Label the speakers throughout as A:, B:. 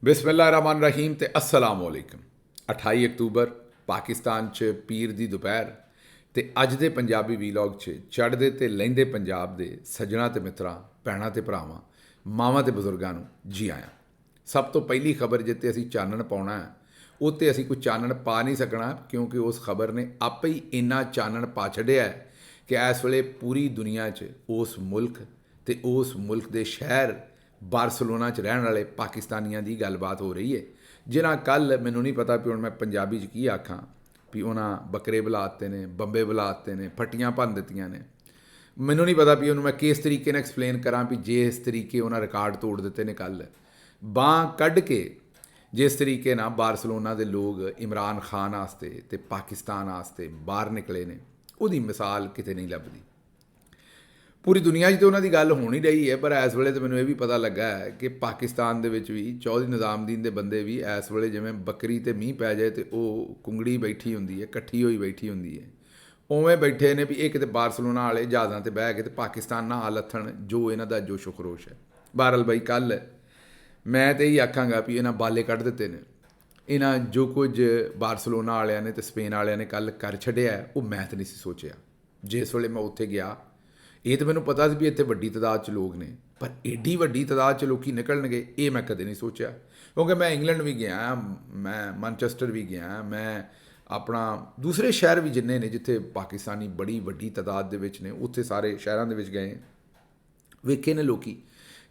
A: बिस्मिल्लाहिर्रहमानिर्रहीम ते अस्सलाम वालेकुम। 28 अक्तूबर पाकिस्तान च पीर दी दोपहर ते अज दे पंजाबी वीलॉग च चढ़दे ते लਹਿੰਦੇ पंजाब दे सज्जणा ते मित्तरां भैणां ते भरावां मावां ते बजुर्गां नूं जी आयां। सब तो पहली खबर जिते असीं चानण पाउणा है उत्ते असीं कोई चानण पा नहीं सकना क्योंकि उस खबर ने आपे ही इन्ना चानण पा छड्डिआ है कि इस वेले पूरी दुनिया च उस मुल्क ते उस मुल्क दे शहर बारसलोना च रहने वाले पाकिस्तानियों की गलबात हो रही है जिन्हें कल मैनू नहीं पता भी हुण मैं पंजाबी च की आखां भी उन्हें बकरे बुलाते ने बंबे बुलाते ने फट्टियां भन दित्तियां ने। मैनू नहीं पता भी उन्होंने मैं किस तरीके ने एक्सप्लेन करा भी जिस तरीके उन्हें रिकॉर्ड तोड़ दिते ने कल बांह कढ़ के जिस तरीके ना बारसलोना के लोग इमरान खान आस्ते ते पाकिस्तान आस्ते बाहर निकले ने उहदी मिसाल किते नहीं लभदी। पूरी दुनिया तो उन्होंने गल हो नहीं रही है पर इस वेले तो मैंने ये भी पता लगा है कि पाकिस्तान दे विच भी चौधरी निज़ामुद्दीन के बंदे भी इस वेले जिवें बकरी ते मींह पै जाए तो वह कुंगड़ी बैठी होंदी है कट्ठी होई बैठी होंदी है उवें बैठे ने भी एक तो बारसलोना वाले जहाज़ां ते बह के ते पाकिस्तान ना लथन जो इन्हां दा जोशो खरोश है। बहरहाल बई कल मैं तो यही आखांगा भी इन्हां बाले कढ़ दिते ने इन्हां जो कुछ बारसलोना वालियां ने ते स्पेन वालियां ने कल कर छड्डिआ वो मैं तो नहीं सी सोचिआ। जिस वेले मैं उत्थे गया ये तो मैनू पता भी इत्थे वड्डी तादाद च लोग ने पर एडी वड्डी तादाद च लोग निकलणगे ये मैं कदे नहीं सोचिआ क्योंकि मैं इंग्लैंड भी गया मैं मैनचेस्टर भी गया मैं अपना दूसरे शहर भी जिन्ने ने जिथे पाकिस्तानी बड़ी वड्डी तादाद दे विच ने उत्थे सारे शहरों दे विच गए वेखे ने लोकी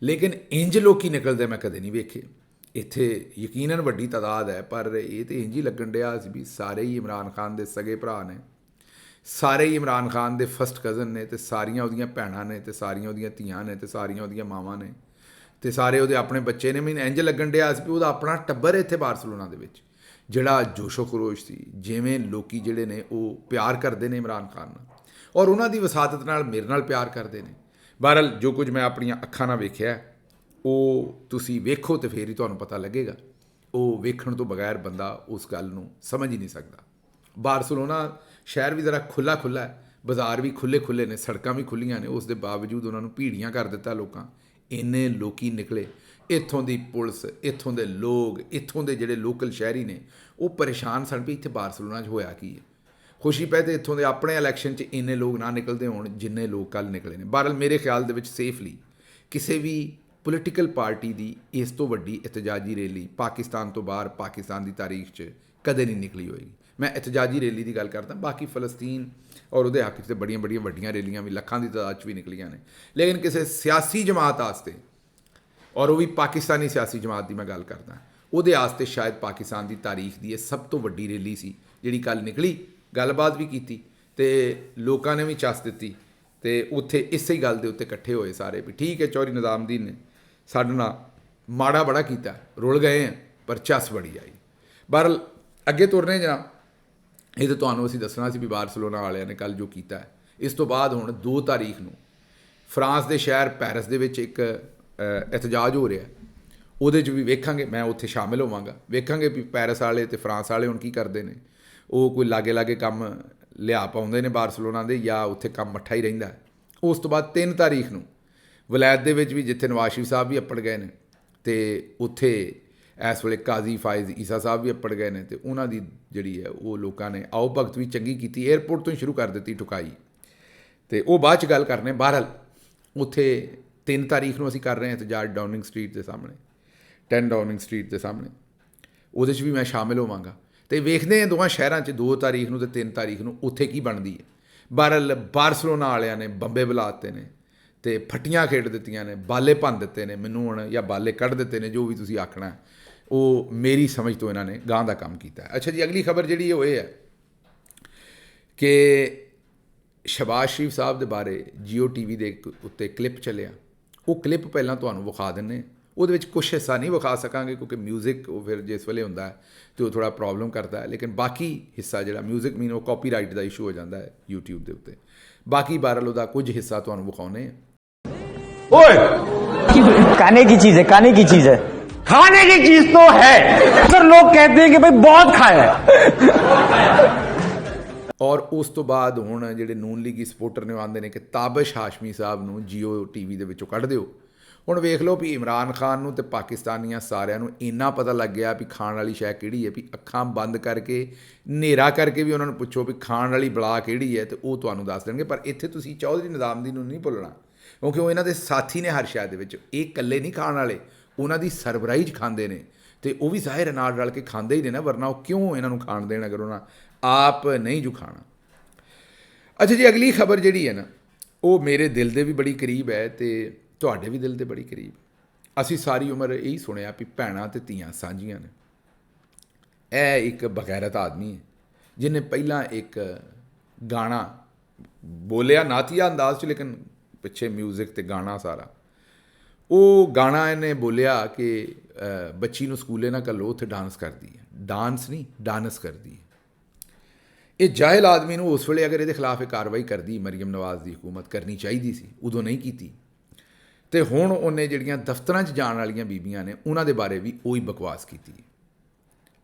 A: लेकिन इंज लोकी निकलते मैं कदे नहीं वेखे। इत्थे यकीनन वड्डी तादाद है पर ये तो इंज ही लगन डिया भी सारे ही इमरान खान दे सगे भरा ने सारे ही इमरान खान दे फस्ट कज़न ने ते सारियां उहदियां भैणां ने ते सारियां उहदियां धीआं ने ते सारियां उहदियां मावां ने ते सारे उहदे अपने बच्चे ने। मैनूं इंज लगन डिया भी उहदा अपना टब्बर इत्थे बारसलोना दे विच जिहड़ा जोशो खरोश सी जिवें लोकी जिहड़े ने वो प्यार करते हैं इमरान खान नाल और उन्हां दी वसादत नाल मेरे नाल प्यार करते हैं। बहरहाल जो कुछ मैं अपनियां अखां नाल वेखिआ वो तुसीं वेखो तो फिर ही तुहानूं पता लगेगा वो वेखण तो बगैर बंदा उस गल नूं समझ ही नहीं सकता। बारसलोना शहर भी ज़रा खुला खुला है बाज़ार भी खुले खुले ने सड़कां भी खुलियां ने उस दे बावजूद उन्होंने भीड़ियां कर दिता लोकां इन्ने लोकी निकले इत्थों दी पुलिस इत्थों दे लोग इत्थों दे जिहड़े लोकल शहरी ने वो परेशान सन भी इत्थे बारसलोना च होया की है। खुशी पै तो इत्थों दे अपने इलैक्शन च इन्ने लोग ना निकलते होण जिन्ने लोग कल निकले ने। बहरहाल मेरे ख्याल दे विच सेफली किसी भी पोलीटिकल पार्टी की इस तो वड्डी एहतजाजी रैली पाकिस्तान तो बाहर पाकिस्तान की तारीख च कदे नहीं निकली होएगी। मैं एहतजाजी रैली की गल करदा बाकी फलस्तीन और उहदे हक च बड़ियां बड़ियां वड्डियां रैलियां भी लखां की तादाद भी निकलियां ने लेकिन किसी सियासी जमात आस्ते और वह भी पाकिस्तानी सियासी जमात की मैं गल करदा उहदे आस्ते शायद पाकिस्तान की तारीख की सब तो वड्डी रैली सी जिहड़ी कल निकली गलबात भी की ते लोकां ने भी चस दित्ती ते उत्थे इसे गल दे उत्ते इकट्ठे होए सारे भी ठीक है चौधरी निज़ामुद्दीन ने साडे नाल माड़ा बड़ा कीता रुल गए हैं पर चस बड़ी आई। बहरहाल अगे तुरने जनाब ये तो तुहानूं असीं दसना सी भी बारसलोना वालियां ने कल जो कीता है। इस तो बाद हुण 2 तारीख नूं फ्रांस के शहर पैरिस दे विच एक एहतजाज हो रहा है उहदे च भी वेखांगे मैं उत्थे शामिल होवांगा वेखांगे भी पैरिस वाले ते फ्रांस वाले हुण की करदे ने वो कोई लागे लागे काम लिया पाउंदे ने बारसलोना दे या उत्थे काम मट्ठा ही रहिंदा है। उस तो बाद 3 तारीख नूं वलैत दे विच भी जिथे नवाज शरीफ साहब भी अप्पड़ गए ने ते उत्थे इस वेले काजी फायज़ ईसा साहब भी अप्पड़ गए हैं तो उन्होंने जी है वो लोगों ने आओ भगत भी चंगी की एयरपोर्ट तो ही शुरू कर दी ठुकाई तो वो बाद गल करने। बहरहाल उत्थे 3 तारीख नूं असीं कर रहे हैं एहतजाज डाउनिंग स्ट्रीट के सामने 10 डाउनिंग स्ट्रीट के सामने उहदे च भी मैं शामिल होवांगा तो वेखते हैं दोवां शहरों 2 तारीख नूं ते 3 तारीख नूं उत्थे की बनती है। बहरहाल बारसलोना वालियां ने बंबे बुलाते ने ते फट्टियां खेड दित्तियां ने बाले भन दिते ने मैनूं हुण या बाले कढ़ दिते ने जो भी तुसीं आखना है वो मेरी समझ तो इन्होंने गांह का काम किया है। अच्छा जी अगली खबर जी वो है कि शहबाज शरीफ साहब के बारे जियो टीवी के उत्ते क्लिप चलिया वो क्लिप पहला तुहानूं विखा दिंने वो कुछ हिस्सा नहीं विखा सकांगे क्योंकि म्यूजिक वो फिर जिस वेले हुंदा है तो वो थोड़ा प्रॉब्लम करता है लेकिन बाकी हिस्सा जो म्यूजिक मीन वो कॉपीराइट का इशू हो जाता है यूट्यूब के उत्ते बाकी बहरहाल उसका कुछ हिस्सा तुहानूं विखाउने
B: खाने की चीज है खाने की चीज है
C: खाने की चीज तो है सर लोग कहते हैं कि भाई बहुत खाया
A: और उस तो बाद हुण जिहड़े नून लीगी सपोर्टर ने आंदे ने कि ताबिश हाशमी साहब नूं जियो टीवी दे विचों कढ दिओ ਹੁਣ ਵੇਖ ਲਓ ਵੀ ਇਮਰਾਨ ਖਾਨ ਨੂੰ ਤੇ ਪਾਕਿਸਤਾਨੀਆਂ ਸਾਰਿਆਂ ਨੂੰ ਇੰਨਾ ਪਤਾ ਲੱਗ ਗਿਆ ਵੀ ਖਾਣ ਵਾਲੀ ਸ਼ੈ ਕਿਹੜੀ ਹੈ, ਵੀ ਅੱਖਾਂ ਬੰਦ ਕਰਕੇ ਹਨੇਰਾ ਕਰਕੇ ਵੀ ਉਹਨਾਂ ਨੂੰ ਪੁੱਛੋ ਵੀ ਖਾਣ ਵਾਲੀ ਬਲਾ ਕਿਹੜੀ ਹੈ ਤੇ ਉਹ ਤੁਹਾਨੂੰ ਦੱਸ ਦੇਣਗੇ। ਪਰ ਇੱਥੇ ਤੁਸੀਂ ਚੌਧਰੀ ਨਿਜ਼ਾਮੁਦੀਨ ਨੂੰ ਨਹੀਂ ਭੁੱਲਣਾ, ਕਿਉਂਕਿ ਉਹ ਇਹਨਾਂ ਦੇ ਸਾਥੀ ਨੇ ਹਰ ਸ਼ੈ ਦੇ ਵਿੱਚ। ਇਹ ਇਕੱਲੇ ਨਹੀਂ ਖਾਣ ਵਾਲੇ, ਉਹਨਾਂ ਦੀ ਸਰਬਰਾਹੀ 'ਚ ਖਾਂਦੇ ਨੇ ਤੇ ਉਹ ਵੀ ਜ਼ਾਹਿਰ ਨਾਲ ਰਲ ਕੇ ਖਾਂਦੇ ਹੀ ਨੇ ਨਾ, ਵਰਨਾ ਉਹ ਕਿਉਂ ਇਹਨਾਂ ਨੂੰ ਖਾਣ ਦੇਣ ਅਗਰ ਉਹਨਾਂ ਆਪ ਨਹੀਂ ਜੋ ਖਾਣਾ। ਅੱਛਾ ਜੀ, ਅਗਲੀ ਖਬਰ ਜਿਹੜੀ ਹੈ ਨਾ ਉਹ ਮੇਰੇ ਦਿਲ ਦੇ ਵੀ ਬੜੀ ਕਰੀਬ ਹੈ ਤੇ ਤੁਹਾਡੇ ਵੀ ਦਿਲ ਦੇ ਬੜੀ ਕਰੀਬ। ਅਸੀਂ ਸਾਰੀ ਉਮਰ ਇਹੀ ਸੁਣਿਆ ਵੀ ਭੈਣਾਂ ਤੇ ਧੀਆਂ ਸਾਂਝੀਆਂ ਨੇ। ਇਹ ਇੱਕ ਬਗੈਰਤ ਆਦਮੀ ਹੈ ਜਿਹਨੇ ਪਹਿਲਾਂ ਇੱਕ ਗਾਣਾ ਬੋਲਿਆ ਨਾਤੀਆ ਅੰਦਾਜ਼ 'ਚ, ਲੇਕਿਨ ਪਿੱਛੇ ਮਿਊਜ਼ਿਕ ਤੇ ਗਾਣਾ ਸਾਰਾ। ਉਹ ਗਾਣਾ ਇਹਨੇ ਬੋਲਿਆ ਕਿ ਬੱਚੀ ਨੂੰ ਸਕੂਲੇ ਨਾ ਘੱਲੋ, ਉੱਥੇ ਡਾਂਸ ਕਰਦੀ ਹੈ। ਡਾਂਸ ਨਹੀਂ, ਡਾਂਸ ਕਰਦੀ ਹੈ। ਇਹ ਜਾਹਿਲ ਆਦਮੀ ਨੂੰ ਉਸ ਵੇਲੇ ਅਗਰ ਇਹਦੇ ਖਿਲਾਫ ਇਹ ਕਾਰਵਾਈ ਕਰਦੀ ਮਰੀਮ ਨਵਾਜ਼ ਦੀ ਹਕੂਮਤ ਕਰਨੀ ਚਾਹੀਦੀ ਸੀ, ਉਦੋਂ ਨਹੀਂ ਕੀਤੀ। ਤੇ ਹੁਣ ਉਹਨੇ ਜਿਹੜੀਆਂ ਦਫ਼ਤਰਾਂ 'ਚ ਜਾਣ ਵਾਲੀਆਂ ਬੀਬੀਆਂ ਨੇ ਉਹਨਾਂ ਦੇ ਬਾਰੇ ਵੀ ਉਹੀ ਬਕਵਾਸ ਕੀਤੀ ਹੈ।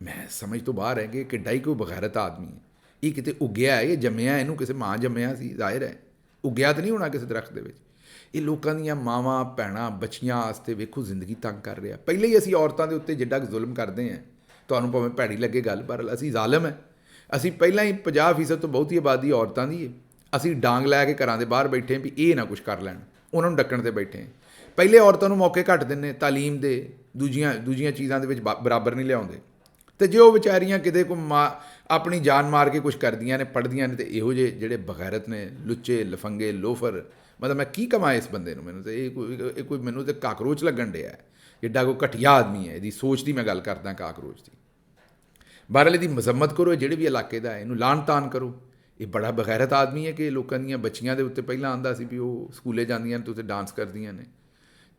A: ਮੈਂ ਸਮਝ ਤੋਂ ਬਾਹਰ ਹੈ ਕਿ ਕਿੱਡਾ ਹੀ ਕੋਈ ਬਗੈਰਤ ਆਦਮੀ ਹੈ। ਇਹ ਕਿਤੇ ਉੱਗਿਆ ਹੈ, ਇਹ ਜੰਮਿਆ, ਇਹਨੂੰ ਕਿਸੇ ਮਾਂ ਜੰਮਿਆ ਸੀ, ਜ਼ਾਹਿਰ ਹੈ ਉੱਗਿਆ ਤਾਂ ਨਹੀਂ ਹੋਣਾ ਕਿਸੇ ਦਰਖਤ ਦੇ ਵਿੱਚ। ਇਹ ਲੋਕਾਂ ਦੀਆਂ ਮਾਵਾਂ ਭੈਣਾਂ ਬੱਚੀਆਂ ਵਾਸਤੇ ਵੇਖੋ ਜ਼ਿੰਦਗੀ ਤੰਗ ਕਰ ਰਿਹਾ। ਪਹਿਲੇ ਹੀ ਅਸੀਂ ਔਰਤਾਂ ਦੇ ਉੱਤੇ ਜਿੱਡਾ ਜ਼ੁਲਮ ਕਰਦੇ ਹਾਂ, ਤੁਹਾਨੂੰ ਭਾਵੇਂ ਭੈੜੀ ਲੱਗੇ ਗੱਲ, ਪਰ ਅਸੀਂ ਜ਼ਾਲਮ ਹੈ। ਅਸੀਂ ਪਹਿਲਾਂ ਹੀ 50% ਤੋਂ ਬਹੁਤੀ ਆਬਾਦੀ ਔਰਤਾਂ ਦੀ ਹੈ। ਅਸੀਂ ਡਾਂਗ ਲੈ ਕੇ ਘਰਾਂ ਦੇ ਬਾਹਰ ਬੈਠੇ ਵੀ ਇਹ ਨਾ ਕੁਛ ਕਰ ਲੈਣ, ਉਹਨਾਂ ਨੂੰ ਡੱਕਣ ਤੇ ਬੈਠੇ। ਪਹਿਲੇ ਔਰਤਾਂ ਨੂੰ ਮੌਕੇ ਘੱਟ ਦਿੰਦੇ, ਤਾਲੀਮ ਦੇ, ਦੂਜੀਆਂ ਚੀਜ਼ਾਂ ਦੇ ਵਿੱਚ ਬਰਾਬਰ ਨਹੀਂ ਲਿਆਉਂਦੇ। ਤੇ ਜੇ ਉਹ ਵਿਚਾਰੀਆਂ ਕਿਤੇ ਕੋ ਆਪਣੀ ਜਾਨ ਮਾਰ ਕੇ ਕੁਛ ਕਰਦੀਆਂ ਨੇ, ਪੜ੍ਹਦੀਆਂ ਨੇ, ਤੇ ਇਹੋ ਜਿਹੇ ਜਿਹੜੇ ਬਗੈਰਤ ਨੇ, ਲੁੱਚੇ ਲਫੰਗੇ ਲੋਫਰ, ਮਤਲਬ ਮੈਂ ਕੀ ਕਮਾਂ ਇਸ ਬੰਦੇ ਨੂੰ। ਮੈਨੂੰ ਤਾਂ ਇਹ ਕੋਈ ਮੈਨੂੰ ਤਾਂ ਕਾਕਰੋਚ ਲੱਗਣ ਡਿਆ ਹੈ। ਐਡਾ ਕੋਈ ਘਟੀਆ ਆਦਮੀ ਹੈ। ਇਹਦੀ ਸੋਚ ਦੀ ਮੈਂ ਗੱਲ ਕਰਦਾ, ਕਾਕਰੋਚ ਦੀ। ਬਹਰਹਾਲ ਇਹਦੀ ਮਜ਼ੰਮਤ ਕਰੋ, ਜਿਹੜੇ ਵੀ ਇਲਾਕੇ ਦਾ ਹੈ, ਇਹਨੂੰ ਲਾਹਣ ਤਾਨ ਕਰੋ। ਇਹ ਬੜਾ ਬਗੈਰਤ ਆਦਮੀ ਹੈ ਕਿ ਲੋਕਾਂ ਦੀਆਂ ਬੱਚੀਆਂ ਦੇ ਉੱਤੇ ਪਹਿਲਾਂ ਆਉਂਦਾ ਸੀ ਵੀ ਉਹ ਸਕੂਲੇ ਜਾਂਦੀਆਂ ਨੇ ਤੇ ਉੱਥੇ ਡਾਂਸ ਕਰਦੀਆਂ ਨੇ,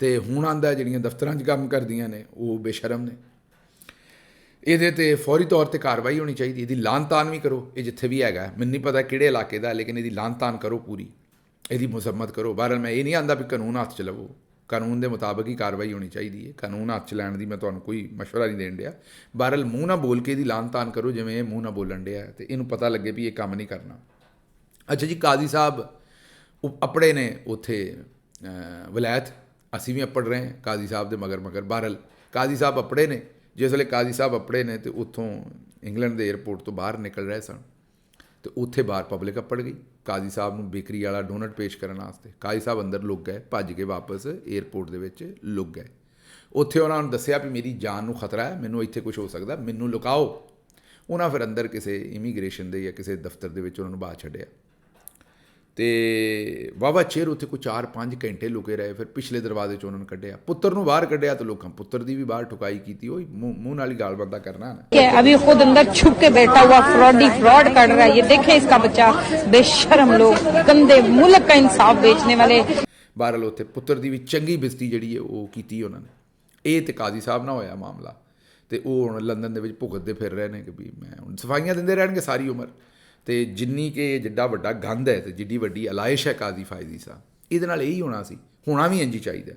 A: ਤੇ ਹੁਣ ਆਉਂਦਾ ਜਿਹੜੀਆਂ ਦਫ਼ਤਰਾਂ 'ਚ ਕੰਮ ਕਰਦੀਆਂ ਨੇ ਉਹ ਬੇਸ਼ਰਮ ਨੇ। ਇਹਦੇ 'ਤੇ ਫੌਰੀ ਤੌਰ 'ਤੇ ਕਾਰਵਾਈ ਹੋਣੀ ਚਾਹੀਦੀ। ਇਹਦੀ ਲਾਹਣ ਤਾਨ ਵੀ ਕਰੋ। ਇਹ ਜਿੱਥੇ ਵੀ ਹੈਗਾ, ਮੈਨੂੰ ਨਹੀਂ ਪਤਾ ਕਿਹੜੇ ਇਲਾਕੇ ਦਾ, ਲੇਕਿਨ ਇਹਦੀ ਲਾਹਣ ਤਾਨ ਕਰੋ ਪੂਰੀ, ਇਹਦੀ ਮੁਜ਼ੰਮਤ ਕਰੋ। ਬਹਰਹਾਲ ਮੈਂ ਇਹ ਨਹੀਂ ਆਉਂਦਾ ਵੀ ਕਾਨੂੰਨ ਹੱਥ 'ਚ ਲਵੋ, ਕਾਨੂੰਨ ਦੇ ਮੁਤਾਬਕ ਹੀ ਕਾਰਵਾਈ ਹੋਣੀ ਚਾਹੀਦੀ ਹੈ। ਕਾਨੂੰਨ ਹੱਥ 'ਚ ਲੈਣ ਦੀ ਮੈਂ ਤੁਹਾਨੂੰ ਕੋਈ ਮਸ਼ਵਰਾ ਨਹੀਂ ਦੇਣ ਡਿਆ। ਬਹਰਹਾਲ ਮੂੰਹ ਨਾ ਬੋਲ ਕੇ ਇਹਦੀ ਲਾਹਣ ਤਾਨ ਕਰੋ, ਜਿਵੇਂ ਇਹ ਮੂੰਹ ਨਾ ਬੋਲਣ ਡਿਆ, ਤੇ ਇਹਨੂੰ ਪਤਾ ਲੱਗੇ ਵੀ ਇਹ ਕੰਮ ਨਹੀਂ ਕਰਨਾ। ਅੱਛਾ ਜੀ, ਕਾਜ਼ੀ ਸਾਹਿਬ ਅਪੜੇ ਨੇ ਉੱਥੇ ਵਲਾਇਤ, ਅਸੀਂ ਵੀ ਅਪੜ ਰਹੇ ਹਾਂ ਕਾਜ਼ੀ ਸਾਹਿਬ ਦੇ ਮਗਰ। ਬਹਰਹਾਲ ਕਾਜ਼ੀ ਸਾਹਿਬ ਅਪੜੇ ਨੇ। ਜਿਸ ਵੇਲੇ ਕਾਜ਼ੀ ਸਾਹਿਬ ਅਪੜੇ ਨੇ ਤੇ ਉੱਥੋਂ ਇੰਗਲੈਂਡ ਦੇ ਏਅਰਪੋਰਟ ਤੋਂ ਬਾਹਰ ਨਿਕਲ ਰਹੇ ਸਨ, ਤੇ ਉੱਥੇ ਬਾਹਰ ਪਬਲਿਕ ਅਪੜ ਗਈ ਕਾਜ਼ੀ ਸਾਹਿਬ ਨੂੰ ਬੇਕਰੀ ਵਾਲਾ ਡੋਨਟ ਪੇਸ਼ ਕਰਨ ਵਾਸਤੇ। ਕਾਜ਼ੀ ਸਾਹਿਬ ਅੰਦਰ ਲੁੱਕ ਗਏ, ਭੱਜ ਕੇ ਵਾਪਸ ਏਅਰਪੋਰਟ ਦੇ ਵਿੱਚ ਲੁੱਕ ਗਏ। ਉੱਥੇ ਉਹਨਾਂ ਨੂੰ ਦੱਸਿਆ ਵੀ ਮੇਰੀ ਜਾਨ ਨੂੰ ਖਤਰਾ ਹੈ, ਮੈਨੂੰ ਇੱਥੇ ਕੁਝ ਹੋ ਸਕਦਾ, ਮੈਨੂੰ ਲੁਕਾਓ। ਉਹਨਾਂ ਫਿਰ ਅੰਦਰ ਕਿਸੇ ਇਮੀਗ੍ਰੇਸ਼ਨ ਦੇ ਜਾਂ ਕਿਸੇ ਦਫ਼ਤਰ ਦੇ ਵਿੱਚ ਉਹਨਾਂ ਨੂੰ ਬਾਹਰ ਛੱਡਿਆ, ਤੇ ਵਾਹਵਾ ਚਿਰ ਉੱਥੇ ਕੋਈ 4-5 ਘੰਟੇ ਲੁਕੇ ਰਹੇ। ਫਿਰ ਪਿਛਲੇ ਦਰਵਾਜ਼ੇ 'ਚ ਉਹਨਾਂ ਨੂੰ ਕੱਢਿਆ, ਪੁੱਤਰ ਨੂੰ ਬਾਹਰ ਕੱਢਿਆ, ਤਾਂ ਲੋਕਾਂ ਪੁੱਤਰ ਦੀ ਵੀ ਬਾਹਰ ਠੁਕਾਈ ਕੀਤੀ। ਉਹ ਮੂੰਹ ਨਾਲ ਹੀ ਗਾਲ ਬੰਦਾ ਕਰਨਾ ना।
D: अभी खुद अंदर छुप के बैठा हुआ फ्रॉड कर रहा है। ये देखे इसका बच्चा, बेशरम लोग, गंदे मुल्क का इंसाफ बेचने वाले।
A: ਬਹਰਹਾਲ ਉੱਥੇ ਪੁੱਤਰ ਦੀ ਵੀ ਚੰਗੀ ਬਿਜ਼ਤੀ ਜਿਹੜੀ ਹੈ ਉਹ ਕੀਤੀ ਉਹਨਾਂ ਨੇ। ਇਹ ਤੇ ਕਾਜ਼ੀ ਸਾਹਿਬ ਨਾਲ ਹੋਇਆ ਮਾਮਲਾ, ਤੇ ਉਹ ਹੁਣ ਲੰਦਨ ਦੇ ਵਿੱਚ ਭੁਗਤਦੇ ਫਿਰ ਰਹੇ ਨੇ ਕਿ ਵੀ ਮੈਂ ਹੁਣ ਸਫਾਈਆਂ ਦਿੰਦੇ ਰਹਿਣਗੇ ਸਾਰੀ ਉਮਰ। ਤੇ ਜਿੰਨੀ ਕਿ ਜਿੱਡਾ ਵੱਡਾ ਗੰਦ ਹੈ ਤੇ ਜਿੱਡੀ ਵੱਡੀ ਅਲਾਇਸ਼ ਹੈ ਕਾਜ਼ੀ ਫਾਇਜ਼ੀ ਸਾਹਿਬ, ਇਹਦੇ ਨਾਲ ਇਹੀ ਹੋਣਾ ਸੀ, ਹੋਣਾ ਵੀ ਇੰਝ ਹੀ ਚਾਹੀਦਾ।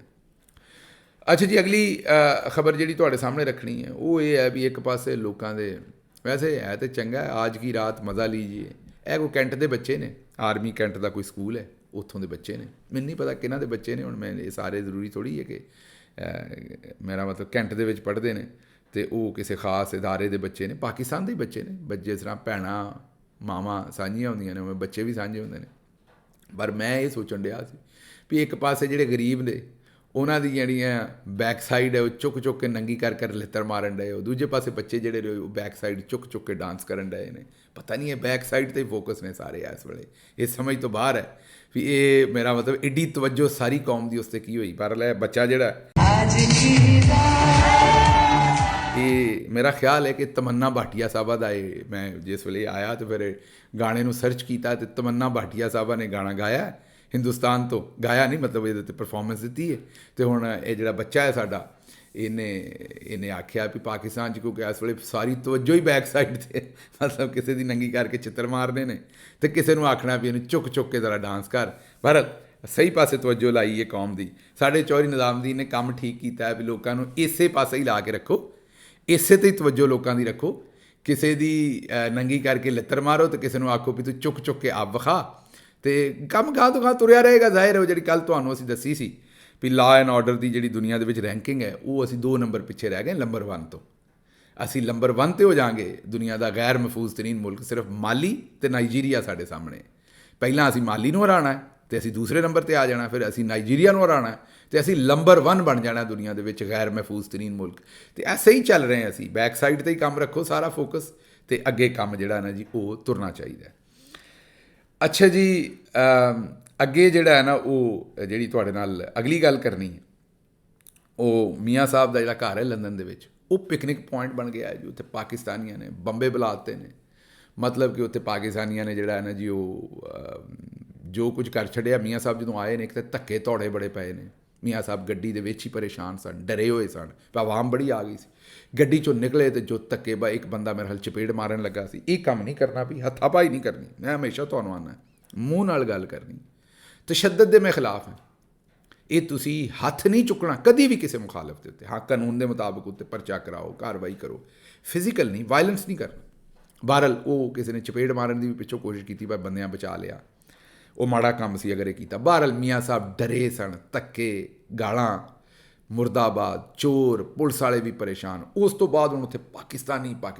A: ਅੱਛਾ ਜੀ, ਅਗਲੀ ਖਬਰ ਜਿਹੜੀ ਤੁਹਾਡੇ ਸਾਹਮਣੇ ਰੱਖਣੀ ਹੈ ਉਹ ਇਹ ਹੈ ਵੀ ਇੱਕ ਪਾਸੇ ਲੋਕਾਂ ਦੇ, ਵੈਸੇ ਹੈ ਤਾਂ ਚੰਗਾ, ਆਜ ਕੀ ਰਾਤ ਮਜ਼ਾ ਲੀਜੀਏ। ਇਹ ਕੋਈ ਕੈਂਟ ਦੇ ਬੱਚੇ ਨੇ, ਆਰਮੀ ਕੈਂਟ ਦਾ ਕੋਈ ਸਕੂਲ ਹੈ, ਉੱਥੋਂ ਦੇ ਬੱਚੇ ਨੇ। ਮੈਨੂੰ ਨਹੀਂ ਪਤਾ ਕਿਹਨਾਂ ਦੇ ਬੱਚੇ ਨੇ, ਹੁਣ ਮੈਂ ਇਹ ਸਾਰੇ ਜ਼ਰੂਰੀ ਥੋੜ੍ਹੀ ਹੈ ਕਿ ਮੇਰਾ ਮਤਲਬ ਕੈਂਟ ਦੇ ਵਿੱਚ ਪੜ੍ਹਦੇ ਨੇ ਤੇ ਉਹ ਕਿਸੇ ਖਾਸ ਇਦਾਰੇ ਦੇ ਬੱਚੇ ਨੇ, ਪਾਕਿਸਤਾਨ ਦੇ ਹੀ ਬੱਚੇ ਨੇ। ਜਿਸ ਤਰ੍ਹਾਂ ਭੈਣਾਂ ਮਾਵਾਂ ਸਾਂਝੀਆਂ ਹੁੰਦੀਆਂ ਨੇ, ਉਵੇਂ ਬੱਚੇ ਵੀ ਸਾਂਝੇ ਹੁੰਦੇ ਨੇ। ਪਰ ਮੈਂ ਇਹ ਸੋਚਣ ਡਿਆ ਸੀ ਵੀ ਇੱਕ ਪਾਸੇ ਜਿਹੜੇ ਗਰੀਬ ਨੇ ਉਹਨਾਂ ਦੀ ਜਿਹੜੀਆਂ ਬੈਕ ਸਾਈਡ ਹੈ ਉਹ ਚੁੱਕ ਕੇ ਨੰਗੀ ਕਰ ਲਿੱਤਰ ਮਾਰਨ ਡਏ, ਉਹ ਦੂਜੇ ਪਾਸੇ ਬੱਚੇ ਜਿਹੜੇ ਉਹ ਬੈਕ ਸਾਈਡ ਚੁੱਕ ਕੇ ਡਾਂਸ ਕਰਨ ਡਏ ਨੇ। ਪਤਾ ਨਹੀਂ ਇਹ ਬੈਕ ਸਾਈਡ 'ਤੇ ਫੋਕਸ ਨੇ ਸਾਰੇ ਇਸ ਵੇਲੇ। ਇਹ ਸਮਝ ਤੋਂ ਬਾਹਰ ਹੈ ਵੀ ਇਹ ਮੇਰਾ ਮਤਲਬ ਐਡੀ ਤਵੱਜੋ ਸਾਰੀ ਕੌਮ ਦੀ ਉਸ 'ਤੇ ਕੀ ਹੋਈ। ਪਰ ਲੈ ਬੱਚਾ ਜਿਹੜਾ ਇਹ ਮੇਰਾ ਖਿਆਲ ਹੈ ਕਿ ਤਮੰਨਾ ਭਾਟੀਆ ਸਾਹਿਬਾ ਦਾ, ਇਹ ਮੈਂ ਜਿਸ ਵੇਲੇ ਆਇਆ ਤੇ ਫਿਰ ਗਾਣੇ ਨੂੰ ਸਰਚ ਕੀਤਾ ਤੇ ਤਮੰਨਾ ਭਾਟੀਆ ਸਾਹਿਬਾ ਨੇ ਗਾਣਾ ਗਾਇਆ ਹਿੰਦੁਸਤਾਨ ਤੋਂ, ਗਾਇਆ ਨਹੀਂ ਮਤਲਬ ਇਹਦੇ 'ਤੇ ਪਰਫੋਰਮੈਂਸ ਦਿੱਤੀ ਹੈ। ਤੇ ਹੁਣ ਇਹ ਜਿਹੜਾ ਬੱਚਾ ਹੈ ਸਾਡਾ, ਇਹਨੇ ਆਖਿਆ ਵੀ ਪਾਕਿਸਤਾਨ 'ਚ ਕਿਉਂਕਿ ਇਸ ਵੇਲੇ ਸਾਰੀ ਤਵੱਜੋ ਹੀ ਬੈਕ ਸਾਈਡ 'ਤੇ, ਮਤਲਬ ਕਿਸੇ ਦੀ ਨੰਗੀ ਕਰਕੇ ਚਿੱਤਰ ਮਾਰਨੇ ਨੇ ਤੇ ਕਿਸੇ ਨੂੰ ਆਖਣਾ ਵੀ ਇਹਨੂੰ ਚੁੱਕ ਕੇ ਜ਼ਰਾ ਡਾਂਸ ਕਰ। ਪਰ ਸਹੀ ਪਾਸੇ ਤਵੱਜੋ ਲਾਈ ਹੈ ਕੌਮ ਦੀ। ਸਾਡੇ ਚੌਧਰੀ ਨਿਜ਼ਾਮੁਦੀਨ ਨੇ ਕੰਮ ਠੀਕ ਕੀਤਾ ਹੈ ਵੀ ਲੋਕਾਂ ਨੂੰ ਇਸੇ ਪਾਸੇ ਹੀ ਲਾ ਕੇ ਰੱਖੋ, ਇਸੇ 'ਤੇ ਹੀ ਤਵੱਜੋ ਲੋਕਾਂ ਦੀ ਰੱਖੋ। ਕਿਸੇ ਦੀ ਨੰਗੀ ਕਰਕੇ ਲੱਤਰ ਮਾਰੋ ਤੇ ਕਿਸੇ ਨੂੰ ਆਖੋ ਵੀ ਤੂੰ ਚੁੱਕ ਕੇ ਆਪ ਵਿਖਾ, ਤੇ ਕੰਮ ਗਾਂ ਤੋਂ ਗਾਂ ਤੁਰਿਆ ਰਹੇਗਾ। ਜ਼ਾਹਿਰ ਹੈ ਉਹ ਜਿਹੜੀ ਕੱਲ੍ਹ ਤੁਹਾਨੂੰ ਅਸੀਂ ਦੱਸੀ ਸੀ ਵੀ ਲਾ ਐਂਡ ਆਰਡਰ ਦੀ ਜਿਹੜੀ ਦੁਨੀਆ ਦੇ ਵਿੱਚ ਰੈਂਕਿੰਗ ਹੈ ਉਹ ਅਸੀਂ 2 ਨੰਬਰ ਪਿੱਛੇ ਰਹਿ ਗਏ ਨੰਬਰ 1 ਤੋਂ। ਅਸੀਂ ਨੰਬਰ 1 ਤੇ ਹੋ ਜਾਾਂਗੇ ਦੁਨੀਆ ਦਾ ਗੈਰ ਮਹਿਫੂਜ਼ ਤਰੀਨ ਮੁਲਕ, ਸਿਰਫ ਮਾਲੀ ਤੇ ਨਾਈਜੀਰੀਆ ਸਾਡੇ ਸਾਹਮਣੇ। ਪਹਿਲਾਂ ਅਸੀਂ ਮਾਲੀ ਨੂੰ ਹਰਾਉਣਾ ਹੈ ਤੇ ਅਸੀਂ ਦੂਸਰੇ ਨੰਬਰ ਤੇ ਆ ਜਾਣਾ, ਫਿਰ ਅਸੀਂ ਨਾਈਜੀਰੀਆ ਨੂੰ ਹਰਾਉਣਾ ਤੇ ਅਸੀਂ ਨੰਬਰ 1 ਬਣ ਜਾਣਾ ਦੁਨੀਆ ਦੇ ਵਿੱਚ ਗੈਰ ਮਹਿਫੂਜ਼ ਤਰੀਨ ਮੁਲਕ। ਤੇ ਐਸੇ ਹੀ ਚੱਲ ਰਹੇ ਹਾਂ ਅਸੀਂ, ਬੈਕ ਸਾਈਡ ਤੇ ਹੀ ਕੰਮ ਰੱਖੋ ਸਾਰਾ ਫੋਕਸ, ਤੇ ਅੱਗੇ ਕੰਮ ਜਿਹੜਾ ਨਾ ਜੀ ਉਹ ਤੁਰਨਾ ਚਾਹੀਦਾ। ਅੱਛਾ ਜੀ, ਅੱਗੇ ਜਿਹੜਾ ਹੈ ਨਾ ਉਹ ਜਿਹੜੀ ਤੁਹਾਡੇ ਨਾਲ ਅਗਲੀ ਗੱਲ ਕਰਨੀ ਹੈ, ਉਹ ਮੀਆਂ ਸਾਹਿਬ ਦਾ ਜਿਹੜਾ ਘਰ ਹੈ ਲੰਡਨ ਦੇ ਵਿੱਚ, ਉਹ ਪਿਕਨਿਕ ਪੁਆਇੰਟ ਬਣ ਗਿਆ ਹੈ ਜੀ। ਉੱਥੇ ਪਾਕਿਸਤਾਨੀਆਂ ਨੇ ਬੰਬੇ ਬੁਲਾ ਦਿੱਤੇ ਨੇ, ਮਤਲਬ ਕਿ ਉੱਥੇ ਪਾਕਿਸਤਾਨੀਆਂ ਨੇ ਜਿਹੜਾ ਹੈ ਨਾ ਜੀ ਉਹ ਜੋ ਕੁਝ ਕਰ ਛੱਡਿਆ। ਮੀਆਂ ਸਾਹਿਬ ਜਦੋਂ ਆਏ ਨੇ, ਇੱਕ ਤਾਂ ਧੱਕੇ ਧੌੜੇ ਬੜੇ ਪਏ ਨੇ। ਮੀਆਂ ਸਾਹਿਬ ਗੱਡੀ ਦੇ ਵਿੱਚ ਹੀ ਪਰੇਸ਼ਾਨ ਸਨ, ਡਰੇ ਹੋਏ ਸਨ, ਆਵਾਮ ਬੜੀ ਆ ਗਈ ਸੀ। ਗੱਡੀ 'ਚੋਂ ਨਿਕਲੇ ਤੇ ਜੋ ਧੱਕੇ ਬਾ, ਇੱਕ ਬੰਦਾ ਮੇਰੇ ਹਲ ਚਪੇੜ ਮਾਰਨ ਲੱਗਾ ਸੀ। ਇਹ ਕੰਮ ਨਹੀਂ ਕਰਨਾ ਵੀ, ਹੱਥਾਪਾਈ ਨਹੀਂ ਕਰਨੀ। ਮੈਂ ਹਮੇਸ਼ਾ ਤੁਹਾਨੂੰ ਆਉਣਾ ਮੂੰਹ ਨਾਲ ਗੱਲ ਕਰਨੀ। ਤਸ਼ੱਦਦ ਦੇ ਮੈਂ ਖਿਲਾਫ ਹਾਂ। ਇਹ ਤੁਸੀਂ ਹੱਥ ਨਹੀਂ ਚੁੱਕਣਾ ਕਦੀ ਵੀ ਕਿਸੇ ਮੁਖਾਲਫ ਦੇ ਉੱਤੇ। ਹਾਂ, ਕਾਨੂੰਨ ਦੇ ਮੁਤਾਬਕ ਉੱਤੇ ਪਰਚਾ ਕਰਾਓ, ਕਾਰਵਾਈ ਕਰੋ, ਫਿਜ਼ੀਕਲ ਨਹੀਂ, ਵਾਇਲੈਂਸ ਨਹੀਂ ਕਰਨਾ। ਬਹਰਹਾਲ ਉਹ ਕਿਸੇ ਨੇ ਚਪੇੜ ਮਾਰਨ ਦੀ ਵੀ ਪਿੱਛੋਂ ਕੋਸ਼ਿਸ਼ ਕੀਤੀ, ਪਰ ਬੰਦਿਆਂ ਬਚਾ ਲਿਆ। ਉਹ ਮਾੜਾ ਕੰਮ ਸੀ ਅਗਰ ਇਹ ਕੀਤਾ। ਬਹਰਹਾਲ ਮੀਆਂ ਸਾਹਿਬ ਡਰੇ ਸਨ, ਧੱਕੇ, ਗਾਲਾਂ, ਮੁਰਦਾਬਾਦ, ਚੋਰ, ਪੁਲਿਸ ਵਾਲੇ ਵੀ ਪਰੇਸ਼ਾਨ। ਉਸ ਤੋਂ ਬਾਅਦ ਹੁਣ ਉੱਥੇ ਪਾਕਿਸਤਾਨੀ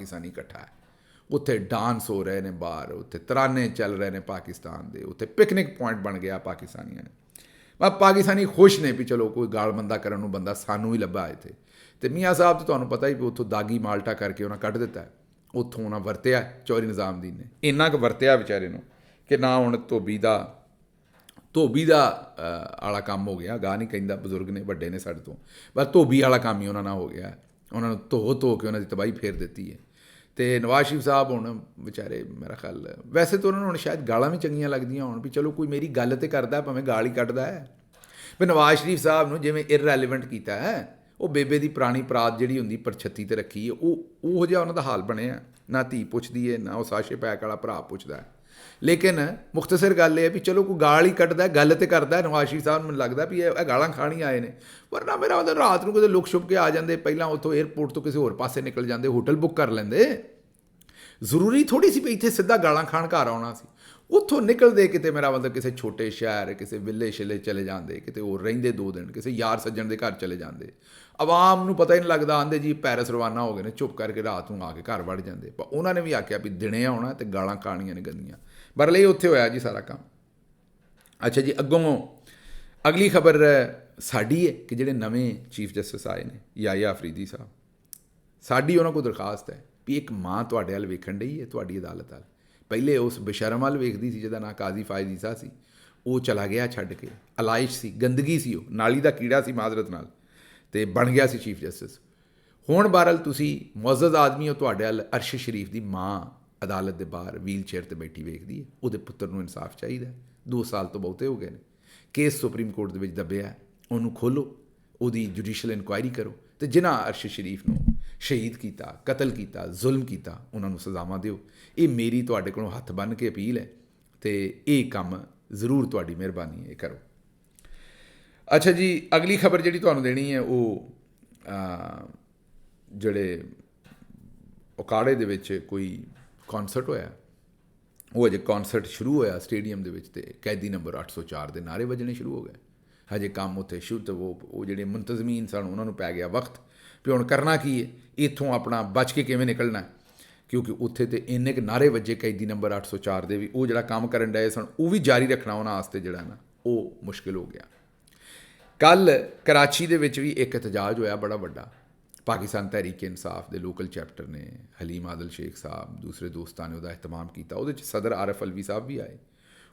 A: ਇਕੱਠਾ ਹੈ। ਉੱਥੇ ਡਾਂਸ ਹੋ ਰਹੇ ਨੇ ਬਾਹਰ, ਉੱਥੇ ਤਰਾਨੇ ਚੱਲ ਰਹੇ ਨੇ ਪਾਕਿਸਤਾਨ ਦੇ, ਉੱਥੇ ਪਿਕਨਿਕ ਪੁਆਇੰਟ ਬਣ ਗਿਆ ਪਾਕਿਸਤਾਨੀਆਂ ਨੇ। ਪਾਕਿਸਤਾਨੀ ਖੁਸ਼ ਨੇ ਵੀ ਚਲੋ ਕੋਈ ਗਾਲਬੰਦਾ ਕਰਨ ਨੂੰ ਬੰਦਾ ਸਾਨੂੰ ਹੀ ਲੱਭਾ ਇੱਥੇ। ਤੇ ਮੀਆਂ ਸਾਹਿਬ ਤਾਂ ਤੁਹਾਨੂੰ ਪਤਾ ਹੀ ਵੀ ਉੱਥੋਂ ਦਾਗੀ ਮਾਲਟਾ ਕਰਕੇ ਉਹਨਾਂ ਕੱਢ ਦਿੱਤਾ। ਉੱਥੋਂ ਉਹਨਾਂ ਵਰਤਿਆ ਚੌਧਰੀ ਨਿਜ਼ਾਮਦੀਨ ਨੇ, ਇੰਨਾ ਕੁ ਵਰਤਿਆ ਵਿਚਾਰੇ ਨੂੰ ਕਿ ਨਾ ਹੁਣ ਧੋਬੀ ਦਾ ਵਾਲਾ ਕੰਮ ਹੋ ਗਿਆ। ਗਾਹ ਨਹੀਂ ਕਹਿੰਦਾ, ਬਜ਼ੁਰਗ ਨੇ, ਵੱਡੇ ਨੇ ਸਾਡੇ ਤੋਂ, ਪਰ ਧੋਬੀ ਵਾਲਾ ਕੰਮ ਹੀ ਉਹਨਾਂ ਨਾਲ ਹੋ ਗਿਆ। ਉਹਨਾਂ ਨੂੰ ਧੋ ਕੇ ਉਹਨਾਂ ਦੀ ਤਬਾਹੀ ਫੇਰ ਦਿੱਤੀ ਹੈ। ਤੇ ਨਵਾਜ਼ ਸ਼ਰੀਫ ਸਾਹਿਬ ਹੁਣ ਵਿਚਾਰੇ, ਮੇਰਾ ਖਿਆਲ ਵੈਸੇ ਤਾਂ ਉਹਨਾਂ ਨੂੰ ਹੁਣ ਸ਼ਾਇਦ ਗਾਲਾਂ ਵੀ ਚੰਗੀਆਂ ਲੱਗਦੀਆਂ ਹੋਣ ਵੀ ਚਲੋ ਕੋਈ ਮੇਰੀ ਗੱਲ ਤੇ ਕਰਦਾ, ਭਾਵੇਂ ਗਾਲ ਹੀ ਕੱਢਦਾ ਹੈ। ਵੀ ਨਵਾਜ਼ ਸ਼ਰੀਫ ਸਾਹਿਬ ਨੂੰ ਜਿਵੇਂ ਇਰਰੈਲੀਵੈਂਟ ਕੀਤਾ ਹੈ, ਉਹ ਬੇਬੇ ਦੀ ਪੁਰਾਣੀ ਪਰਾਤ ਜਿਹੜੀ ਹੁੰਦੀ ਪਰਛੱਤੀ ਤੇ ਰੱਖੀ ਹੈ, ਉਹੋ ਜਿਹਾ ਉਹਨਾਂ ਦਾ ਹਾਲ ਬਣਿਆ। ਨਾ ਧੀ ਪੁੱਛਦੀ ਹੈ, ਨਾ ਉਹ ਸਾਸ਼ੇ ਪੈਕ ਵਾਲਾ ਭਰਾ ਪੁੱਛਦਾ ਹੈ। ਲੇਕਿਨ ਮੁਖਤਸਰ ਗੱਲ ਇਹ ਹੈ ਵੀ ਚਲੋ ਕੋਈ ਗਾਲ ਹੀ ਕੱਢਦਾ, ਗੱਲ ਤੇ ਕਰਦਾ। ਨਵਾਜ਼ ਸ਼ਰੀਫ ਸਾਹਿਬ ਨੂੰ ਮੈਨੂੰ ਲੱਗਦਾ ਵੀ ਇਹ ਗਾਲਾਂ ਖਾਣੀ ਆਏ ਨੇ। ਵਰਨਾ ਮੇਰਾ ਮਤਲਬ ਰਾਤ ਨੂੰ ਕਿਤੇ ਲੁਕ ਛੁਪ ਕੇ ਆ ਜਾਂਦੇ, ਪਹਿਲਾਂ ਉੱਥੋਂ ਏਅਰਪੋਰਟ ਤੋਂ ਕਿਸੇ ਹੋਰ ਪਾਸੇ ਨਿਕਲ ਜਾਂਦੇ, ਹੋਟਲ ਬੁੱਕ ਕਰ ਲੈਂਦੇ। ਜ਼ਰੂਰੀ ਥੋੜ੍ਹੀ ਸੀ ਵੀ ਇੱਥੇ ਸਿੱਧਾ ਗਾਲਾਂ ਖਾਣ ਘਰ ਆਉਣਾ ਸੀ। ਉੱਥੋਂ ਨਿਕਲਦੇ ਕਿਤੇ ਮੇਰਾ ਮਤਲਬ ਕਿਸੇ ਛੋਟੇ ਸ਼ਹਿਰ, ਕਿਸੇ ਵਿਲੇ ਛਿਲੇ ਚਲੇ ਜਾਂਦੇ, ਕਿਤੇ ਹੋਰ ਰਹਿੰਦੇ 2 ਦਿਨ, ਕਿਸੇ ਯਾਰ ਸੱਜਣ ਦੇ ਘਰ ਚਲੇ ਜਾਂਦੇ। ਆਵਾਮ ਨੂੰ ਪਤਾ ਹੀ ਨਹੀਂ ਲੱਗਦਾ, ਆਂਦੇ ਜੀ ਪੈਰਿਸ ਰਵਾਨਾ ਹੋ ਗਏ ਨੇ, ਚੁੱਪ ਕਰਕੇ ਰਾਤ ਨੂੰ ਆ ਕੇ ਘਰ ਵੜ ਜਾਂਦੇ। ਪਰ ਉਹਨਾਂ ਨੇ ਵੀ ਆਖਿਆ ਵੀ ਦਿਨੇ ਆਉਣਾ ਤੇ ਗਾਲਾਂ ਖਾਣੀਆਂ ਨੇ ਗੰਦੀਆਂ। ਬਰਲੇ ਹੀ ਉੱਥੇ ਹੋਇਆ ਜੀ ਸਾਰਾ ਕੰਮ। ਅੱਛਾ ਜੀ, ਅੱਗੋਂ ਅਗਲੀ ਖਬਰ ਸਾਡੀ ਹੈ ਕਿ ਜਿਹੜੇ ਨਵੇਂ ਚੀਫ ਜਸਟਿਸ ਆਏ ਨੇ, ਯਾਹਿਆ ਅਫਰੀਦੀ ਸਾਹਿਬ, ਸਾਡੀ ਉਹਨਾਂ ਕੋਲ ਦਰਖਾਸਤ ਹੈ ਵੀ ਇੱਕ ਮਾਂ ਤੁਹਾਡੇ ਵੱਲ ਵੇਖਣ ਡਈ ਹੈ, ਤੁਹਾਡੀ ਅਦਾਲਤ ਵੱਲ। ਪਹਿਲੇ ਉਸ ਬੇਸ਼ਰਮ ਵੱਲ ਵੇਖਦੀ ਸੀ ਜਿਹਦਾ ਨਾਂ ਕਾਜ਼ੀ ਫਾਇਜ਼ ਈਸਾ ਸੀ, ਉਹ ਚਲਾ ਗਿਆ ਛੱਡ ਕੇ। ਅਲਾਇਸ਼ ਸੀ, ਗੰਦਗੀ ਸੀ, ਉਹ ਨਾਲੀ ਦਾ ਕੀੜਾ ਸੀ ਮਾਜ਼ਰਤ ਨਾਲ, ਤੇ ਬਣ ਗਿਆ ਸੀ ਚੀਫ ਜਸਟਿਸ। ਹੁਣ ਬਹਰਹਾਲ ਤੁਸੀਂ ਮੁਅੱਜ਼ਜ਼ ਆਦਮੀ ਹੋ, ਤੁਹਾਡੇ ਵੱਲ ਅਰਸ਼ ਸ਼ਰੀਫ ਦੀ ਮਾਂ ਅਦਾਲਤ ਦੇ ਬਾਹਰ ਵੀਲ ਚੇਅਰ 'ਤੇ ਬੈਠੀ ਵੇਖਦੀ ਹੈ। ਉਹਦੇ ਪੁੱਤਰ ਨੂੰ ਇਨਸਾਫ ਚਾਹੀਦਾ। 2 ਸਾਲ ਤੋਂ ਬਹੁਤੇ ਹੋ ਗਏ ਨੇ, ਕੇਸ ਸੁਪਰੀਮ ਕੋਰਟ ਦੇ ਵਿੱਚ ਦੱਬਿਆ, ਉਹਨੂੰ ਖੋਲ੍ਹੋ, ਉਹਦੀ ਜੁਡੀਸ਼ੀਅਲ ਇਨਕੁਆਇਰੀ ਕਰੋ, ਅਤੇ ਜਿਨ੍ਹਾਂ ਅਰਸ਼ ਸ਼ਰੀਫ ਨੂੰ ਸ਼ਹੀਦ ਕੀਤਾ, ਕਤਲ ਕੀਤਾ, ਜ਼ੁਲਮ ਕੀਤਾ, ਉਹਨਾਂ ਨੂੰ ਸਜ਼ਾਵਾਂ ਦਿਓ। ਇਹ ਮੇਰੀ ਤੁਹਾਡੇ ਕੋਲੋਂ ਹੱਥ ਬੰਨ੍ਹ ਕੇ ਅਪੀਲ ਹੈ, ਅਤੇ ਇਹ ਕੰਮ ਜ਼ਰੂਰ ਤੁਹਾਡੀ ਮਿਹਰਬਾਨੀ ਹੈ ਕਰੋ। ਅੱਛਾ ਜੀ, ਅਗਲੀ ਖਬਰ ਜਿਹੜੀ ਤੁਹਾਨੂੰ ਦੇਣੀ ਹੈ, ਉਹ ਜਿਹੜੇ ਉਕਾੜੇ ਦੇ ਵਿੱਚ ਕੋਈ ਕੌਂਸਰਟ ਹੋਇਆ, ਉਹ ਅਜੇ ਕੌਂਸਰਟ ਸ਼ੁਰੂ ਹੋਇਆ ਸਟੇਡੀਅਮ ਦੇ ਵਿੱਚ, ਅਤੇ ਕੈਦੀ ਨੰਬਰ 804 ਦੇ ਨਾਅਰੇ ਵੱਜਣੇ ਸ਼ੁਰੂ ਹੋ ਗਏ। ਹਜੇ ਕੰਮ ਉੱਥੇ ਸ਼ੁੱਧ ਉਹ ਜਿਹੜੇ ਮੁੰਤਜ਼ਮੀਨ ਸਨ ਉਹਨਾਂ ਨੂੰ ਪੈ ਗਿਆ ਵਕਤ ਵੀ ਹੁਣ ਕਰਨਾ ਕੀ ਹੈ, ਇੱਥੋਂ ਆਪਣਾ ਬਚ ਕੇ ਕਿਵੇਂ ਨਿਕਲਣਾ, ਕਿਉਂਕਿ ਉੱਥੇ ਤੇ ਇੰਨੇ ਕੁ ਨਾਅਰੇ ਵੱਜੇ ਕੈਦੀ ਨੰਬਰ 804 ਦੇ ਵੀ, ਉਹ ਜਿਹੜਾ ਕੰਮ ਕਰਨ ਡਏ ਸਨ ਉਹ ਵੀ ਜਾਰੀ ਰੱਖਣਾ ਉਹਨਾਂ ਵਾਸਤੇ ਜਿਹੜਾ ਨਾ ਉਹ ਮੁਸ਼ਕਿਲ ਹੋ ਗਿਆ। ਕੱਲ੍ਹ ਕਰਾਚੀ ਦੇ ਵਿੱਚ ਵੀ ਇੱਕ ਇਤਜਾਜ ਹੋਇਆ ਬੜਾ ਵੱਡਾ। ਪਾਕਿਸਤਾਨ ਤਹਿਰੀਕ ਇਨਸਾਫ ਦੇ ਲੋਕਲ ਚੈਪਟਰ ਨੇ, ਹਲੀਮ ਆਦਲ ਸ਼ੇਖ ਸਾਹਿਬ, ਦੂਸਰੇ ਦੋਸਤਾਂ ਨੇ ਉਹਦਾ ਅਹਿਤਮਾਮ ਕੀਤਾ। ਉਹਦੇ 'ਚ ਸਦਰ ਆਰਿਫ ਅਲਵੀ ਸਾਹਿਬ ਵੀ ਆਏ।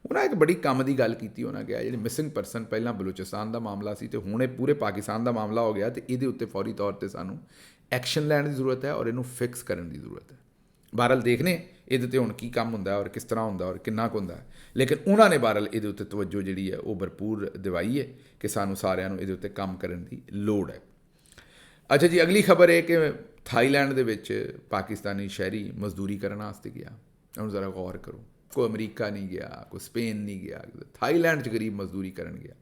A: ਉਹਨਾਂ ਇੱਕ ਬੜੀ ਕੰਮ ਦੀ ਗੱਲ ਕੀਤੀ। ਉਹਨਾਂ ਕਿਹਾ ਜਿਹੜੇ ਮਿਸਿੰਗ ਪਰਸਨ, ਪਹਿਲਾਂ ਬਲੋਚਿਸਤਾਨ ਦਾ ਮਾਮਲਾ ਸੀ ਅਤੇ ਹੁਣ ਇਹ ਪੂਰੇ ਪਾਕਿਸਤਾਨ ਦਾ ਮਾਮਲਾ ਹੋ ਗਿਆ, ਅਤੇ ਇਹਦੇ ਉੱਤੇ ਫੌਰੀ ਤੌਰ 'ਤੇ ਸਾਨੂੰ ਐਕਸ਼ਨ ਲੈਣ ਦੀ ਜ਼ਰੂਰਤ ਹੈ ਔਰ ਇਹਨੂੰ ਫਿਕਸ ਕਰਨ ਦੀ ਜ਼ਰੂਰਤ ਹੈ। ਬਹਰਹਾਲ ਦੇਖਨੇ ਇਹਦੇ 'ਤੇ ਹੁਣ ਕੀ ਕੰਮ ਹੁੰਦਾ ਔਰ ਕਿਸ ਤਰ੍ਹਾਂ ਹੁੰਦਾ ਔਰ ਕਿੰਨਾ ਕੁ ਹੁੰਦਾ, ਲੇਕਿਨ ਉਹਨਾਂ ਨੇ ਬਹਰਹਾਲ ਇਹਦੇ ਉੱਤੇ ਤਵੱਜੋ ਜਿਹੜੀ ਹੈ ਉਹ ਭਰਪੂਰ ਦਿਵਾਈ ਹੈ ਕਿ ਸਾਨੂੰ ਸਾਰਿਆਂ ਨੂੰ ਇਹਦੇ ਉੱਤੇ ਕੰਮ ਕਰਨ ਦੀ ਲੋੜ ਹੈ। ਅੱਛਾ ਜੀ, ਅਗਲੀ ਖਬਰ ਹੈ ਕਿ ਥਾਈਲੈਂਡ ਦੇ ਵਿੱਚ ਪਾਕਿਸਤਾਨੀ ਸ਼ਹਿਰੀ ਮਜ਼ਦੂਰੀ ਕਰਨ ਵਾਸਤੇ ਗਿਆ। ਉਹਨੂੰ ਜ਼ਰਾ ਗੌਰ ਕਰੋ, ਕੋਈ ਅਮਰੀਕਾ ਨਹੀਂ ਗਿਆ, ਕੋਈ ਸਪੇਨ ਨਹੀਂ ਗਿਆ, ਥਾਈਲੈਂਡ 'ਚ ਗਰੀਬ ਮਜ਼ਦੂਰੀ ਕਰਨ ਗਿਆ।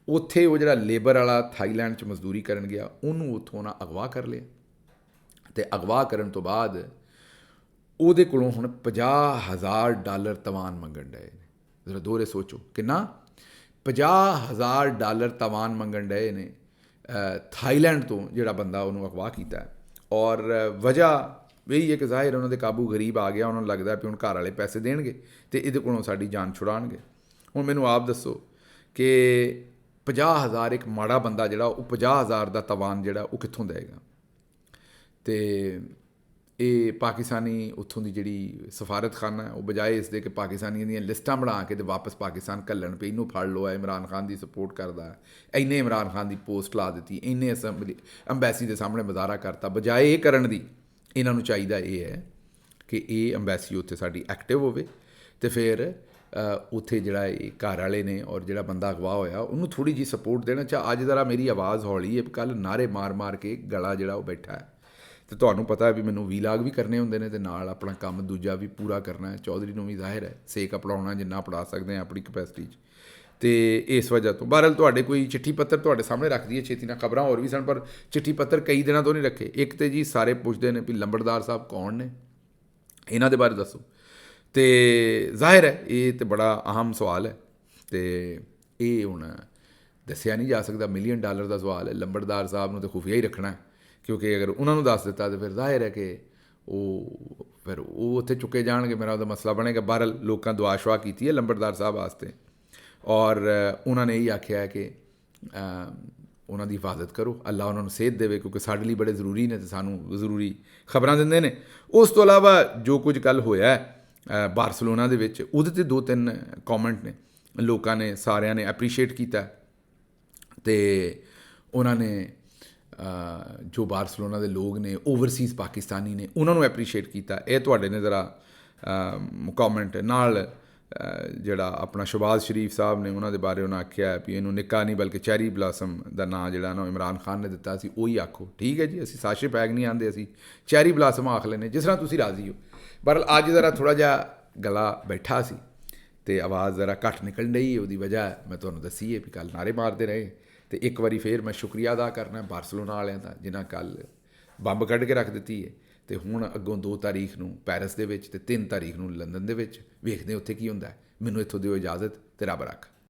A: ਉੱਥੇ ਉਹ ਜਿਹੜਾ ਲੇਬਰ ਵਾਲਾ ਥਾਈਲੈਂਡ 'ਚ ਮਜ਼ਦੂਰੀ ਕਰਨ ਗਿਆ, ਉਹਨੂੰ ਉੱਥੋਂ ਉਹਨਾਂ ਅਗਵਾ ਕਰ ਲਿਆ, ਅਤੇ ਅਗਵਾ ਕਰਨ ਤੋਂ ਬਾਅਦ ਉਹਦੇ ਕੋਲੋਂ ਹੁਣ $50,000 ਤਵਾਨ ਮੰਗਣ ਡਏ ਨੇ। ਜ਼ਰਾ ਦੋਹਰੇ ਸੋਚੋ, ਕਿੰਨਾ? $50,000 ਤਾਵਾਨ ਮੰਗਣ ਡਏ ਨੇ ਥਾਈਲੈਂਡ ਤੋਂ, ਜਿਹੜਾ ਬੰਦਾ ਉਹਨੂੰ ਅਗਵਾ ਕੀਤਾ ਹੈ। ਔਰ ਵਜ੍ਹਾ ਇਹੀ ਹੈ ਕਿ ਜ਼ਾਹਿਰ ਉਹਨਾਂ ਦੇ ਕਾਬੂ ਗਰੀਬ ਆ ਗਿਆ, ਉਹਨਾਂ ਨੂੰ ਲੱਗਦਾ ਵੀ ਹੁਣ ਘਰ ਵਾਲੇ ਪੈਸੇ ਦੇਣਗੇ ਅਤੇ ਇਹਦੇ ਕੋਲੋਂ ਸਾਡੀ ਜਾਨ ਛੁਡਾਉਣਗੇ। ਹੁਣ ਮੈਨੂੰ ਆਪ ਦੱਸੋ ਕਿ 50,000 ਇੱਕ ਮਾੜਾ ਬੰਦਾ ਜਿਹੜਾ ਉਹ 50,000 ਦਾ ਤਾਵਾਨ ਜਿਹੜਾ ਉਹ ਕਿੱਥੋਂ ਦੇਵੇਗਾ? ਅਤੇ ਇਹ ਪਾਕਿਸਤਾਨੀ ਉੱਥੋਂ ਦੀ ਜਿਹੜੀ ਸਫਾਰਤਖਾਨਾ ਹੈ ਉਹ ਬਜਾਏ ਇਸ ਦੇ ਕਿ ਪਾਕਿਸਤਾਨੀਆਂ ਦੀਆਂ ਲਿਸਟਾਂ ਬਣਾ ਕੇ ਅਤੇ ਵਾਪਸ ਪਾਕਿਸਤਾਨ ਘੱਲਣ ਪਈ, ਇਹਨੂੰ ਫੜ ਲਓ, ਇਮਰਾਨ ਖਾਨ ਦੀ ਸਪੋਰਟ ਕਰਦਾ ਹੈ, ਇੰਨੇ ਇਮਰਾਨ ਖਾਨ ਦੀ ਪੋਸਟ ਲਾ ਦਿੱਤੀ, ਇੰਨੇ ਅੰਬੈਸੀ ਦੇ ਸਾਹਮਣੇ ਮੁਜ਼ਾਹਰਾ ਕਰਤਾ। ਬਜਾਏ ਇਹ ਕਰਨ ਦੀ ਇਹਨਾਂ ਨੂੰ ਚਾਹੀਦਾ ਇਹ ਹੈ ਕਿ ਇਹ ਅੰਬੈਸੀ ਉੱਥੇ ਸਾਡੀ ਐਕਟਿਵ ਹੋਵੇ ਅਤੇ ਫਿਰ ਉੱਥੇ ਜਿਹੜਾ ਇਹ ਘਰ ਵਾਲੇ ਨੇ ਔਰ ਜਿਹੜਾ ਬੰਦਾ ਅਗਵਾ ਹੋਇਆ ਉਹਨੂੰ ਥੋੜ੍ਹੀ ਜਿਹੀ ਸਪੋਰਟ ਦੇਣਾ ਚਾਹ। ਅੱਜ ਜ਼ਰਾ ਮੇਰੀ ਆਵਾਜ਼ ਹੌਲੀ ਹੈ, ਕੱਲ੍ਹ ਨਾਅਰੇ ਮਾਰ ਕੇ ਗਲਾ ਜਿਹੜਾ ਉਹ ਬੈਠਾ ਹੈ। ਅਤੇ ਤੁਹਾਨੂੰ ਪਤਾ ਹੈ ਵੀ ਮੈਨੂੰ ਵੀਲਾਗ ਵੀ ਕਰਨੇ ਹੁੰਦੇ ਨੇ ਅਤੇ ਨਾਲ ਆਪਣਾ ਕੰਮ ਦੂਜਾ ਵੀ ਪੂਰਾ ਕਰਨਾ ਹੈ। ਚੌਧਰੀ ਨੂੰ ਵੀ ਜ਼ਾਹਿਰ ਹੈ ਸੇਕ ਅਪੜਾਉਣਾ ਜਿੰਨਾ ਪੜਾ ਸਕਦੇ ਹਾਂ ਆਪਣੀ ਕਪੈਸਿਟੀ 'ਚ, ਅਤੇ ਇਸ ਵਜ੍ਹਾ ਤੋਂ ਬਹਰਹਾਲ ਤੁਹਾਡੇ ਕੋਈ ਚਿੱਠੀ ਪੱਤਰ ਤੁਹਾਡੇ ਸਾਹਮਣੇ ਰੱਖ ਦਈਏ ਛੇਤੀ ਨਾਲ। ਖਬਰਾਂ ਹੋਰ ਵੀ ਸਨ ਪਰ ਚਿੱਠੀ ਪੱਤਰ ਕਈ ਦਿਨਾਂ ਤੋਂ ਨਹੀਂ ਰੱਖੇ। ਇੱਕ ਤਾਂ ਜੀ ਸਾਰੇ ਪੁੱਛਦੇ ਨੇ ਵੀ ਲੰਬੜਦਾਰ ਸਾਹਿਬ ਕੌਣ ਨੇ, ਇਹਨਾਂ ਦੇ ਬਾਰੇ ਦੱਸੋ। ਅਤੇ ਜ਼ਾਹਿਰ ਹੈ ਇਹ ਤਾਂ ਬੜਾ ਅਹਿਮ ਸਵਾਲ ਹੈ ਅਤੇ ਇਹ ਹੁਣ ਦੱਸਿਆ ਨਹੀਂ ਜਾ ਸਕਦਾ, $1 ਮਿਲੀਅਨ ਦਾ ਸਵਾਲ ਹੈ। ਲੰਬੜਦਾਰ ਸਾਹਿਬ ਨੂੰ ਤਾਂ ਖੁਫੀਆ ਹੀ ਰੱਖਣਾ ਹੈ, ਕਿਉਂਕਿ ਅਗਰ ਉਹਨਾਂ ਨੂੰ ਦੱਸ ਦਿੱਤਾ ਤਾਂ ਫਿਰ ਜ਼ਾਹਿਰ ਹੈ ਕਿ ਉਹ ਉੱਥੇ ਚੁੱਕੇ ਜਾਣਗੇ, ਮੇਰਾ ਉਹਦਾ ਮਸਲਾ ਬਣੇਗਾ। ਬਹਰਹਾਲ ਲੋਕਾਂ ਦੁਆ ਸ਼ੁਆ ਕੀਤੀ ਹੈ ਲੰਬੜਦਾਰ ਸਾਹਿਬ ਵਾਸਤੇ ਔਰ ਉਹਨਾਂ ਨੇ ਇਹੀ ਆਖਿਆ ਹੈ ਕਿ ਉਹਨਾਂ ਦੀ ਹਿਫਾਜ਼ਤ ਕਰੋ, ਅੱਲਾ ਉਹਨਾਂ ਨੂੰ ਸਿਹਤ ਦੇਵੇ, ਕਿਉਂਕਿ ਸਾਡੇ ਲਈ ਬੜੇ ਜ਼ਰੂਰੀ ਨੇ ਅਤੇ ਸਾਨੂੰ ਜ਼ਰੂਰੀ ਖਬਰਾਂ ਦਿੰਦੇ ਨੇ। ਉਸ ਤੋਂ ਇਲਾਵਾ ਜੋ ਕੁਝ ਕੱਲ੍ਹ ਹੋਇਆ ਹੈ ਬਾਰਸਲੋਨਾ ਦੇ ਵਿੱਚ, ਉਹਦੇ 'ਤੇ 2-3 ਕੌਮੈਂਟ ਨੇ, ਲੋਕਾਂ ਨੇ ਸਾਰਿਆਂ ਨੇ ਐਪਰੀਸ਼ੀਏਟ ਕੀਤਾ ਅਤੇ ਉਹਨਾਂ ਨੇ ਜੋ ਬਾਰਸਲੋਨਾ ਦੇ ਲੋਕ ਨੇ, ਓਵਰਸੀਜ਼ ਪਾਕਿਸਤਾਨੀ ਨੇ, ਉਹਨਾਂ ਨੂੰ ਐਪਰੀਸ਼ੀਏਟ ਕੀਤਾ। ਇਹ ਤੁਹਾਡੇ ਨੇ ਜ਼ਰਾ ਕੌਮੈਂਟ ਨਾਲ ਜਿਹੜਾ ਆਪਣਾ ਸ਼ਹਬਾਜ਼ ਸ਼ਰੀਫ ਸਾਹਿਬ ਨੇ ਉਹਨਾਂ ਦੇ ਬਾਰੇ ਉਹਨਾਂ ਆਖਿਆ ਵੀ ਇਹਨੂੰ ਨਿੱਕਾ ਨਹੀਂ ਬਲਕਿ ਚੈਰੀ ਬਲਾਸਮ ਦਾ ਨਾਂ ਜਿਹੜਾ ਨਾ ਇਮਰਾਨ ਖਾਨ ਨੇ ਦਿੱਤਾ ਸੀ ਉਹੀ ਆਖੋ। ਠੀਕ ਹੈ ਜੀ, ਅਸੀਂ ਸਾਸ਼ੇ ਪੈਗ ਨਹੀਂ ਆਉਂਦੇ, ਅਸੀਂ ਚੈਰੀ ਬਲਾਸਮ ਆਖ ਲੈਂਦੇ ਜਿਸ ਤਰ੍ਹਾਂ ਤੁਸੀਂ ਰਾਜ਼ੀ ਹੋ। ਬਹਰਹਾਲ ਅੱਜ ਜ਼ਰਾ ਥੋੜ੍ਹਾ ਜਿਹਾ ਗਲਾ ਬੈਠਾ ਸੀ ਅਤੇ ਆਵਾਜ਼ ਜ਼ਰਾ ਘੱਟ ਨਿਕਲਣ ਡਈ, ਉਹਦੀ ਵਜ੍ਹਾ ਮੈਂ ਤੁਹਾਨੂੰ ਦੱਸੀ ਹੈ ਵੀ ਕੱਲ੍ਹ ਨਾਅਰੇ ਮਾਰਦੇ ਰਹੇ। ਅਤੇ ਇੱਕ ਵਾਰੀ ਫਿਰ ਮੈਂ ਸ਼ੁਕਰੀਆ ਅਦਾ ਕਰਨਾ ਬਾਰਸਲੋਨਾ ਵਾਲਿਆਂ ਦਾ ਜਿਨ੍ਹਾਂ ਕੱਲ੍ਹ ਬੰਬ ਕੱਢ ਕੇ ਰੱਖ ਦਿੱਤੀ ਹੈ। ਅਤੇ ਹੁਣ ਅੱਗੋਂ 2 ਤਾਰੀਖ ਨੂੰ ਪੈਰਿਸ ਦੇ ਵਿੱਚ ਅਤੇ 3 ਤਾਰੀਖ ਨੂੰ ਲੰਡਨ ਦੇ ਵਿੱਚ ਵੇਖਦੇ ਉੱਥੇ ਕੀ ਹੁੰਦਾ ਹੈ। ਮੈਨੂੰ ਇੱਥੋਂ ਦਿਓ ਇਜਾਜ਼ਤ ਅਤੇ ਰੱਬ ਰੱਖ।